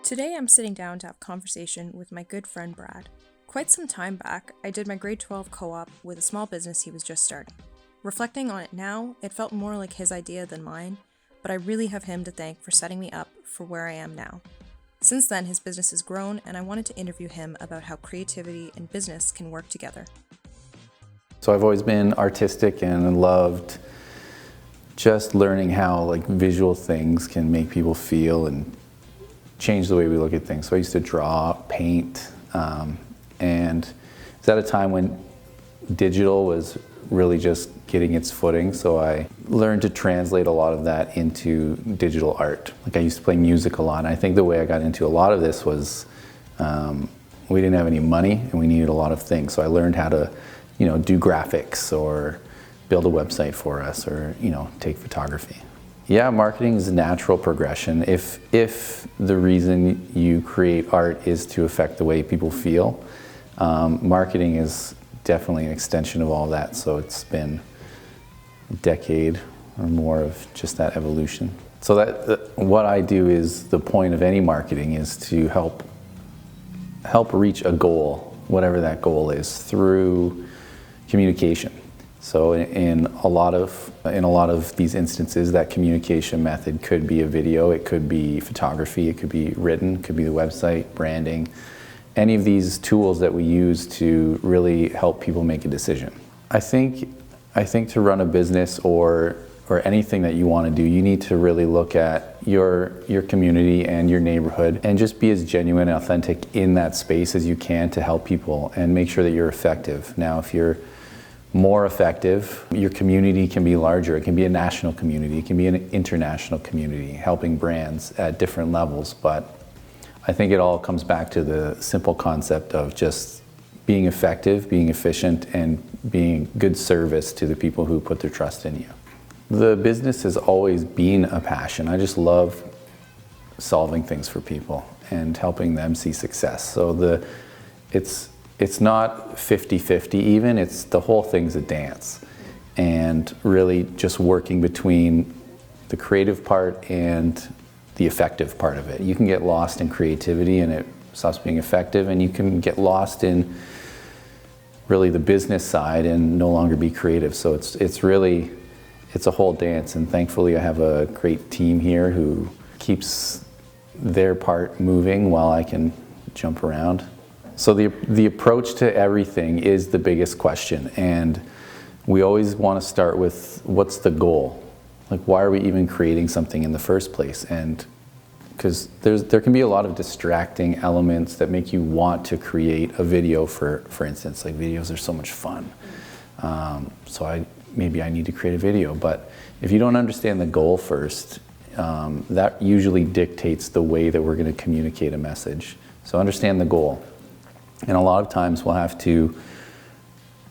Today I'm sitting down to have a conversation with my good friend Brad. Quite some time back, I did my grade 12 co-op with a small business he was just starting. Reflecting on it now, it felt more like his idea than mine, but I really have him to thank for setting me up for where I am now. Since then, his business has grown, and I wanted to interview him about how creativity and business can work together. So I've always been artistic and loved just learning how visual things can make people feel and change the way we look at things. So I used to draw, paint, and it was at a time when digital was really just getting its footing. So I learned to translate a lot of that into digital art. I used to play music a lot. And I think the way I got into a lot of this was we didn't have any money and we needed a lot of things. So I learned how to, do graphics or build a website for us or, take photography. Yeah, marketing is a natural progression. If the reason you create art is to affect the way people feel, marketing is definitely an extension of all that. So it's been a decade or more of just that evolution. So that what I do is the point of any marketing is to help reach a goal, whatever that goal is, through communication. So in a lot of these instances, that communication method could be a video, it could be photography, it could be written, it could be the website, branding, any of these tools that we use to really help people make a decision. I think to run a business or anything that you want to do, you need to really look at your community and your neighborhood and just be as genuine and authentic in that space as you can to help people and make sure that you're effective. Now, if you're more effective, your community can be larger. It can be a national community, it can be an international community, helping brands at different levels. But I think it all comes back to the simple concept of just being effective, being efficient, and being good service to the people who put their trust in you. The business has always been a passion. I just love solving things for people and helping them see success. So it's not 50-50 even, it's the whole thing's a dance. And really just working between the creative part and the effective part of it. You can get lost in creativity and it stops being effective, and you can get lost in really the business side and no longer be creative. So it's a whole dance, and thankfully I have a great team here who keeps their part moving while I can jump around. So the approach to everything is the biggest question, and we always want to start with what's the goal? Why are we even creating something in the first place? And because there can be a lot of distracting elements that make you want to create a video, for instance. Videos are so much fun. So maybe I need to create a video, but if you don't understand the goal first, that usually dictates the way that we're going to communicate a message. So understand the goal. And a lot of times we'll have to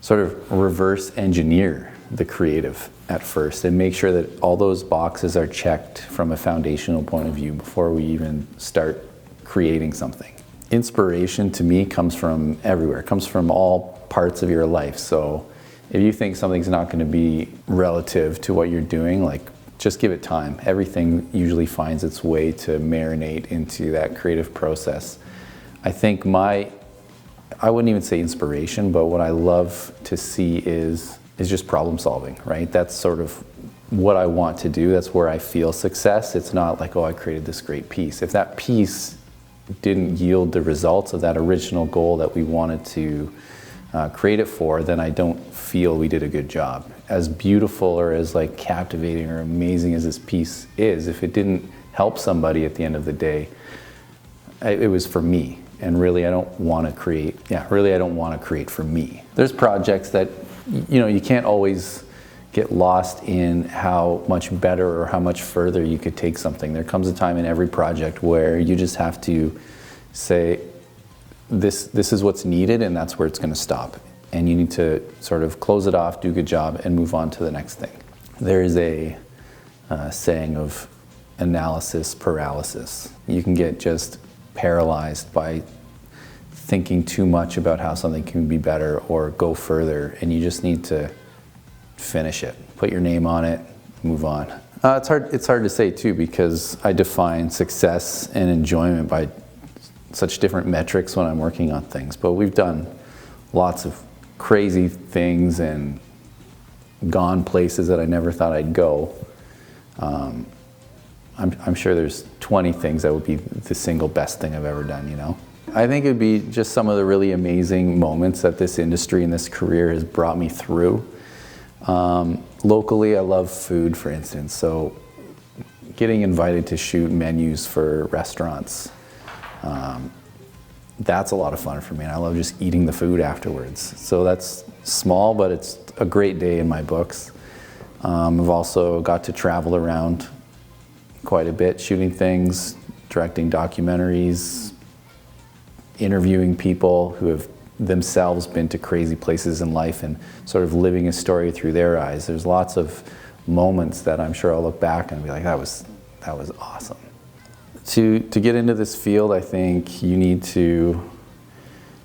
sort of reverse engineer the creative at first and make sure that all those boxes are checked from a foundational point of view before we even start creating something. Inspiration to me comes from everywhere. It comes from all parts of your life. So if you think something's not going to be relative to what you're doing, just give it time. Everything usually finds its way to marinate into that creative process. I think I wouldn't even say inspiration, but what I love to see is just problem solving, right? That's sort of what I want to do. That's where I feel success. It's not like, oh, I created this great piece. If that piece didn't yield the results of that original goal that we wanted to create it for, then I don't feel we did a good job. As beautiful or as captivating or amazing as this piece is, if it didn't help somebody at the end of the day, it was for me. And really, I don't want to create for me. There's projects that, you can't always get lost in how much better or how much further you could take something. There comes a time in every project where you just have to say, this is what's needed and that's where it's going to stop. And you need to sort of close it off, do a good job, and move on to the next thing. There is a saying of analysis paralysis. You can get just paralyzed by thinking too much about how something can be better or go further, and you just need to finish it. Put your name on it, move on. It's hard to say too, because I define success and enjoyment by such different metrics when I'm working on things, but we've done lots of crazy things and gone places that I never thought I'd go. I'm sure there's 20 things that would be the single best thing I've ever done, you know? I think it would be just some of the really amazing moments that this industry and this career has brought me through. Locally, I love food, for instance, so getting invited to shoot menus for restaurants, that's a lot of fun for me, and I love just eating the food afterwards. So that's small, but it's a great day in my books. I've also got to travel around quite a bit, shooting things, directing documentaries, interviewing people who have themselves been to crazy places in life and sort of living a story through their eyes. There's lots of moments that I'm sure I'll look back and be like, that was awesome. To get into this field, I think you need to,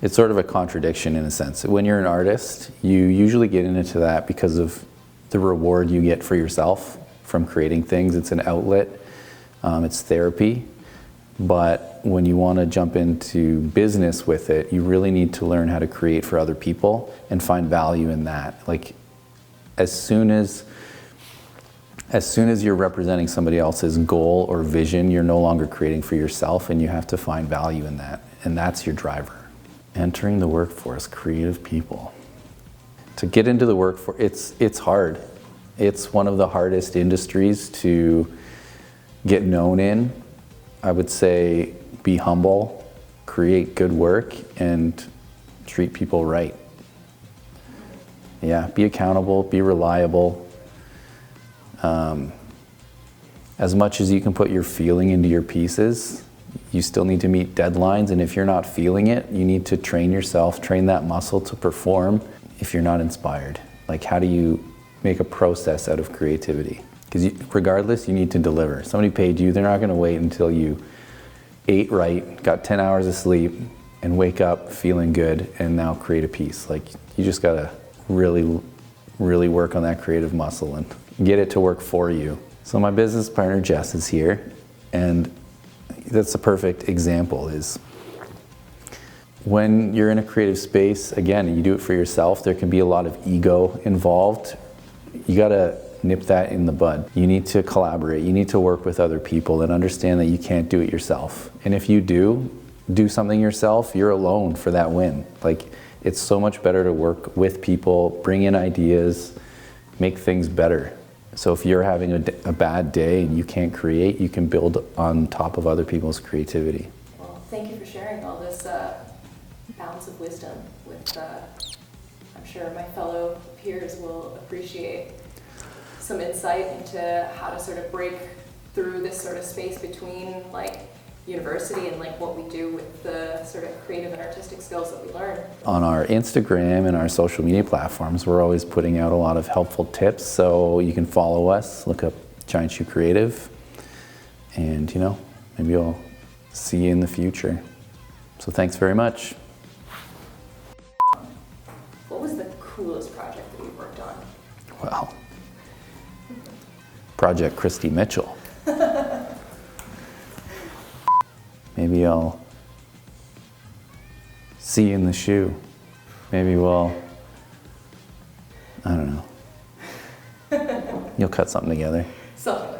it's sort of a contradiction in a sense. When you're an artist, you usually get into that because of the reward you get for yourself from creating things. It's an outlet, it's therapy. But when you want to jump into business with it, you really need to learn how to create for other people and find value in that. Like, as soon as you're representing somebody else's goal or vision, you're no longer creating for yourself, and you have to find value in that, and that's your driver. Entering the workforce, creative people. To get into the workforce, it's hard. It's one of the hardest industries to get known in. I would say be humble, create good work, and treat people right. Yeah, be accountable, be reliable. As much as you can put your feeling into your pieces, you still need to meet deadlines, and if you're not feeling it, you need to train yourself, train that muscle to perform if you're not inspired. Like, how do you make a process out of creativity? Because regardless, you need to deliver. Somebody paid you, they're not going to wait until you ate right, got 10 hours of sleep, and wake up feeling good and now create a piece. Like, you just got to really, really work on that creative muscle and get it to work for you. So my business partner, Jess, is here, and that's a perfect example. Is when you're in a creative space, again, and you do it for yourself, there can be a lot of ego involved. You got to nip that in the bud. You need to collaborate. You need to work with other people and understand that you can't do it yourself. And if you do something yourself, you're alone for that win. Like, it's so much better to work with people, bring in ideas, make things better. So if you're having a bad day and you can't create, you can build on top of other people's creativity. Well, thank you for sharing all this balance of wisdom with, I'm sure my fellow peers will appreciate some insight into how to sort of break through this sort of space between like university and like what we do with the sort of creative and artistic skills that we learn. On our Instagram and our social media platforms, we're always putting out a lot of helpful tips, so you can follow us, look up Giant Shoe Creative, and you know, maybe I'll see you in the future. So thanks very much. What was the coolest project that you worked on? Well, Project Christy Mitchell. Maybe I'll see you in the shoe. Maybe we'll, I don't know. You'll cut something together. Something.